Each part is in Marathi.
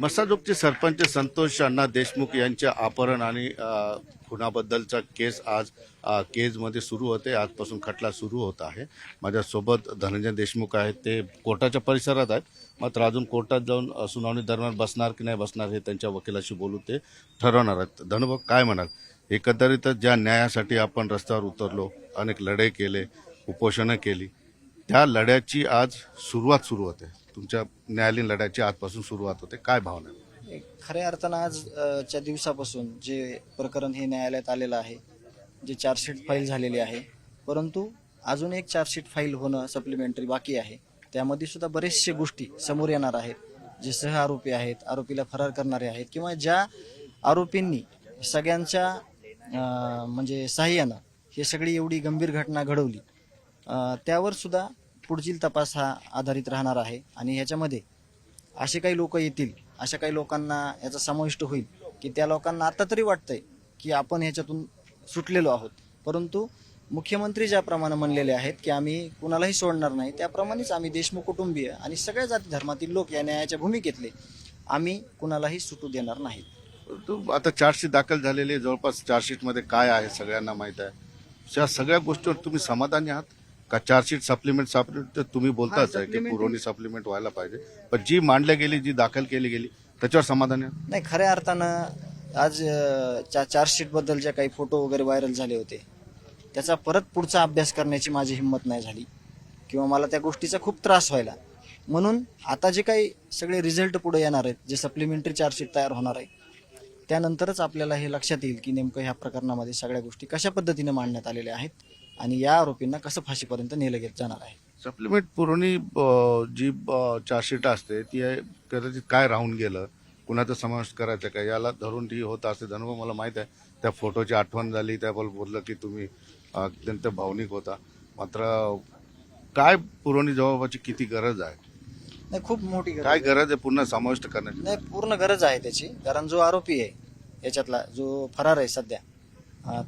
मसाजोगचे सरपंच संतोष अण्णा देशमुख यांच्या अपहरण आणि खुनाबद्दलचा केस आज केजमध्ये सुरू होते. आजपासून खटला सुरू होत आहे. माझ्यासोबत धनंजय देशमुख आहेत, ते कोर्टाच्या परिसरात आहेत. मात्र अजून कोर्टात जाऊन सुनावणी दरम्यान बसणार की नाही बसणार हे त्यांच्या वकिलाशी बोलू ते ठरवणार आहेत. धनुभाऊ, काय म्हणाल? एकंदरीतच ज्या न्यायासाठी आपण रस्त्यावर उतरलो, अनेक लढाई केले, उपोषणं केली, त्या लढ्याची आज सुरुवात सुरू होते. तुमच्या न्यायालयीन लढ्याची आजपासून सुरुवात होते. काय भावना आहे? खऱ्या अर्थानं आजच्या दिवसापासून जे प्रकरण हे न्यायालयात आलेलं आहे, जे चार्जशीट फाईल झालेली आहे, परंतु अजून एक चार्जशीट फाईल होणं सप्लिमेंटरी बाकी आहे. त्यामध्ये सुद्धा बरेचशे गोष्टी समोर येणार आहेत. जे सह आरोपी आहेत, आरोपीला फरार करणारे आहेत, किंवा ज्या आरोपींनी सगळ्यांच्या म्हणजे सहाय्यानं हे सगळी एवढी गंभीर घटना घडवली, त्यावर सुद्धा पुढील तपास हा आधारित राहणार आहे. आणि ह्याच्यामध्ये असे काही लोक येतील, अशा काही लोकांना याचा समाविष्ट होईल की त्या लोकांना आता तरी वाटतंय की आपण ह्याच्यातून सुटलेलो आहोत, परंतु मुख्यमंत्री ज्याप्रमाणे म्हणलेले आहेत की आम्ही कुणालाही सोडणार नाही, त्याप्रमाणेच आम्ही देशमुख कुटुंबीय आणि सगळ्या जाती धर्मातील लोक या न्यायाच्या भूमिकेतले आम्ही कुणालाही सुटू देणार नाही. आता चार्जशीट दाखल झालेली आहे. जवळपास चार्जशीटमध्ये काय आहे सगळ्यांना माहीत आहे. त्या सगळ्या गोष्टीवर तुम्ही समाधानी आहात का? चार्जशीट सप्लिमेंट तर तुम्ही बोलताच आहे की पुरवणी सप्लिमेंट व्हायला पाहिजे, पण जी मांडल्या गेली, जी दाखल केली गेली, त्याच्यावर समाधानी आहात? नाही, खऱ्या अर्थानं आज चार्जशीट बद्दल जे काही फोटो वगैरे व्हायरल झाले होते, त्याचा परत पुढचा अभ्यास करण्याची माझी हिंमत नाही झाली, किंवा मला त्या गोष्टीचा खूप त्रास व्हायला. म्हणून आता जे काही सगळे रिझल्ट पुढे येणार आहेत, जे सप्लिमेंटरी चार्जशीट तयार होणार आहे, त्यानंतरच आपल्याला हे लक्षात येईल की नेमकं ह्या प्रकरणामध्ये सगळ्या गोष्टी कशा पद्धतीने मांडण्यात आलेल्या आहेत आणि या आरोपींना कसं फाशीपर्यंत नेलं जाणार आहे. सप्लिमेंट पुरवणी जी चार्जशीट असते ती कदाचित काय राहून गेलं, कुणाचा समावेश करायचा का, याला धरून ती होत असते. धनुभाऊ, मला माहीत आहे त्या फोटोची आठवण झाली, त्याबद्दल बोललं की तुम्ही अत्यंत भावनिक होता. मात्र काय पुरवणी जबाबाची किती गरज आहे? नाही, खूप मोठी गरज काय गरज आहे पुन्हा समाविष्ट करण्याची? नाही, पूर्ण गरज आहे त्याची. कारण जो आरोपी आहे याच्यातला, जो फरार आहे सध्या,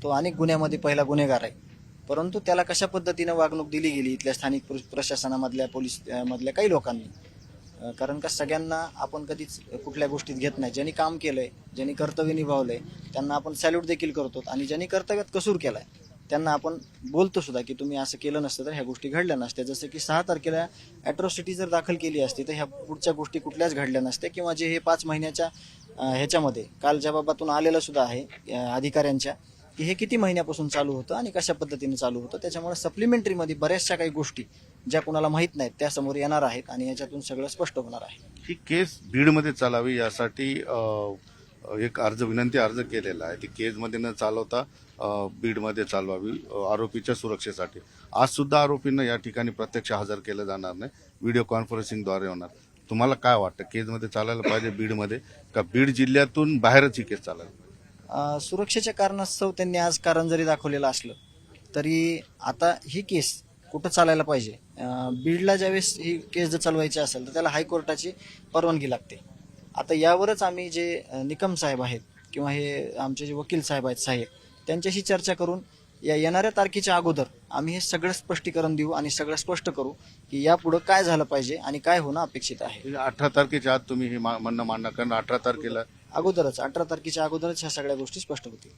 तो अनेक गुन्ह्यामध्ये पहिला गुन्हेगार आहे, परंतु त्याला कशा पद्धतीने वागणूक दिली गेली इथल्या स्थानिक प्रशासनामधल्या, पोलीस मधल्या काही लोकांनी. कारण का सगळ्यांना आपण कधीच कुठल्या गोष्टीत घेत नाही. ज्यांनी काम केलंय, ज्यांनी कर्तव्य निभावलंय, त्यांना आपण सॅल्यूट देखील करतो, आणि ज्यांनी कर्तव्यात कसूर केलाय त्यांना आपण बोलतो सुद्धा की तुम्ही असं केलं नसतं तर ह्या गोष्टी घडल्या नसत्या. जसं की 6 तारखेला ॲट्रॉसिटी जर दाखल केली असती तर ह्या पुढच्या गोष्टी कुठल्याच घडल्या नसत्या, किंवा जे हे 5 महिन्याच्या ह्याच्यामध्ये काल ज्या बाबातून आलेलं सुद्धा आहे अधिकाऱ्यांच्या, की हे किती महिन्यापासून चालू होतं आणि कशा पद्धतीने चालू होतं. त्याच्यामुळे सप्लिमेंटरीमध्ये बऱ्याचशा काही गोष्टी ज्या कुणाला माहीत नाहीत त्या समोर येणार आहेत आणि याच्यातून सगळं स्पष्ट होणार आहे. ही केस बीडमध्ये चालावी यासाठी एक विनंती अर्ज केलेला आहे. ती केजमध्ये न चालवता बीडमध्ये चालवावी आरोपीच्या सुरक्षेसाठी. आज सुद्धा आरोपींना या ठिकाणी प्रत्यक्ष हजर केलं जाणार नाही, व्हिडिओ कॉन्फरन्सिंगद्वारे होणार. तुम्हाला काय वाटतं, केजमध्ये चालायला पाहिजे बीडमध्ये, का बीड जिल्ह्यातून बाहेरच ही केस चालायला पाहिजे? सुरक्षेच्या कारणास्तव त्यांनी आज कारण जरी दाखवलेलं असलं तरी आता ही केस कुठं चालायला पाहिजे. बीडला ज्यावेळेस ही केस जर चालवायची असेल तर त्याला हायकोर्टाची परवानगी लागते. आता यावरच आम्ही जे निकम साहेब आहेत किंवा हे आमचे जे वकील साहेब आहेत साहेब, त्यांच्याशी चर्चा करून या येणाऱ्या तारखेच्या अगोदर आम्ही हे सगळं स्पष्टीकरण देऊ आणि सगळं स्पष्ट करू की यापुढं काय झालं पाहिजे आणि काय होणं अपेक्षित आहे. 18 तारखेच्या आत तुम्ही हे म्हणणं मांडणार, कारण 18 तारखेला 18 तारखेच्या अगोदरच ह्या सगळ्या गोष्टी स्पष्ट होतील.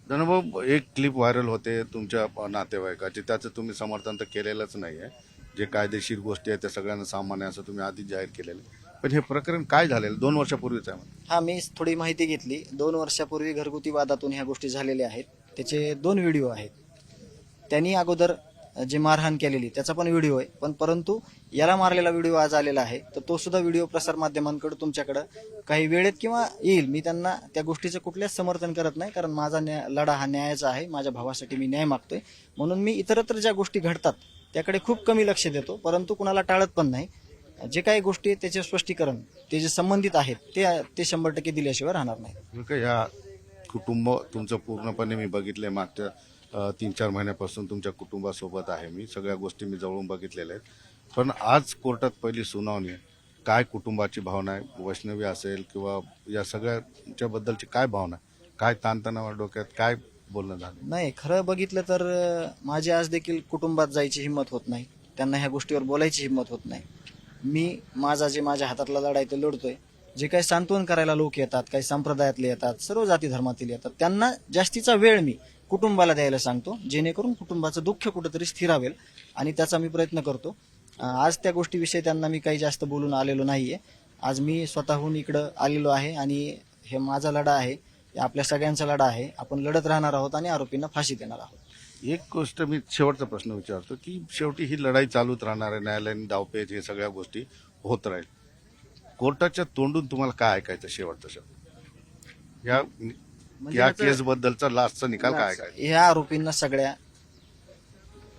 धनुभाऊ, एक क्लिप व्हायरल होते तुमच्या नातेवाईकाची, त्याचं तुम्ही समर्थन तर केलेलंच नाही आहे. जे कायदेशीर गोष्टी आहेत त्या सगळ्यांना सामान्य असं तुम्ही आधीच जाहीर केलेलं, पण हे प्रकरण काय झालेलं 2 वर्षापूर्वीच आहे? हा, मी थोडी माहिती घेतली. 2 वर्षापूर्वी घरगुती वादातून ह्या गोष्टी झालेल्या आहेत. त्याचे 2 व्हिडिओ आहेत. त्यांनी अगोदर जे मारहाण केलेली त्याचा पण व्हिडिओ आहे, पण परंतु याला मारलेला व्हिडिओ आज आलेला आहे, तर तो सुद्धा व्हिडिओ प्रसार माध्यमांकडे तुमच्याकडं काही वेळेत किंवा येईल. मी त्यांना त्या गोष्टीचं कुठल्याच समर्थन करत नाही, कारण माझा लढा हा न्यायाचा आहे. माझ्या भावासाठी मी न्याय मागतोय, म्हणून मी इतरत्र ज्या गोष्टी घडतात त्याकडे खूप कमी लक्ष देतो, परंतु कुणाला टाळत पण नाही. जे काही गोष्टी आहेत त्याचे स्पष्टीकरण ते जे संबंधित आहेत ते 100% दिल्याशिवाय राहणार नाही. या कुटुंब तुमचं पूर्णपणे मी बघितलंय. मागच्या 3-4 महिन्यापासून तुमच्या कुटुंबासोबत आहे मी. सगळ्या गोष्टी मी जवळून बघितलेल्या आहेत. पण आज कोर्टात पहिली सुनावणी आहे. काय कुटुंबाची भावना आहे? वैष्णवी असेल किंवा या सगळ्याच्या बद्दलची काय भावना आहे? काय ताणतणाव डोक्यात, काय बोलणं झालं? नाही, खरं बघितलं तर माझी आज देखील कुटुंबात जायची हिंमत होत नाही, त्यांना ह्या गोष्टीवर बोलायची हिंमत होत नाही. मी माझ्या हातातला लढाई तो लढतोय, जे काही सांत्वन करायला लोक येतात, काही संप्रदायातले येतात, सर्व जाती धर्मातील येतात, त्यांना जास्तीचा वेळ मी कुटुंबाला द्यायला सांगतो, जेणेकरून कुटुंबाचं दुःख कुठंतरी स्थिरावेल आणि त्याचा मी प्रयत्न करतो. आज त्या गोष्टीविषयी त्यांना मी काही जास्त बोलून आलेलो नाहीये. आज मी स्वतःहून इकडं आलेलो आहे आणि हे माझा लढा आहे, हे आपल्या सगळ्यांचा लढा आहे. आपण लढत राहणार आहोत आणि आरोपींना फाशी देणार आहोत. एक गोष्ट मी शेवटचा प्रश्न विचारतो की शेवटी ही लढाई चालूच राहणार आहे, न्यायालयीन डावपेच हे सगळ्या गोष्टी होत राहील. कोर्टाच्या तोंडून तुम्हाला काय ऐकायचं शेवटचं शब्द या या याचं- केस बद्दलचा लास्टचा निकाल काय ऐकायचा? ह्या आरोपींना सगळ्या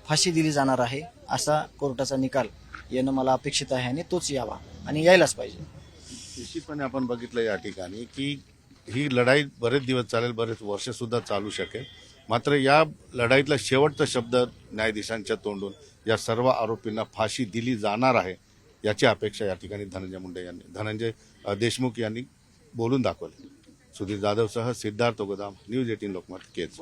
फाशी दिली जाणार आहे असा कोर्टाचा निकाल येणं मला अपेक्षित आहे आणि तोच यावा आणि यायलाच पाहिजे. निश्चितपणे आपण बघितलं या ठिकाणी की ही लढाई बरेच दिवस चालेल, बरेच वर्ष सुद्धा चालू शकेल. मात्र या लढाईतला शेवटचा शब्द न्यायाधीशांच्या तोंडून या सर्व आरोपींना फाशी दिली जाणार आहे याची अपेक्षा या ठिकाणी धनंजय देशमुख यांनी बोलून दाखवली. सुधीर जाधवसह सिद्धार्थ गोदाम, न्यूज 18 लोकमत, केज.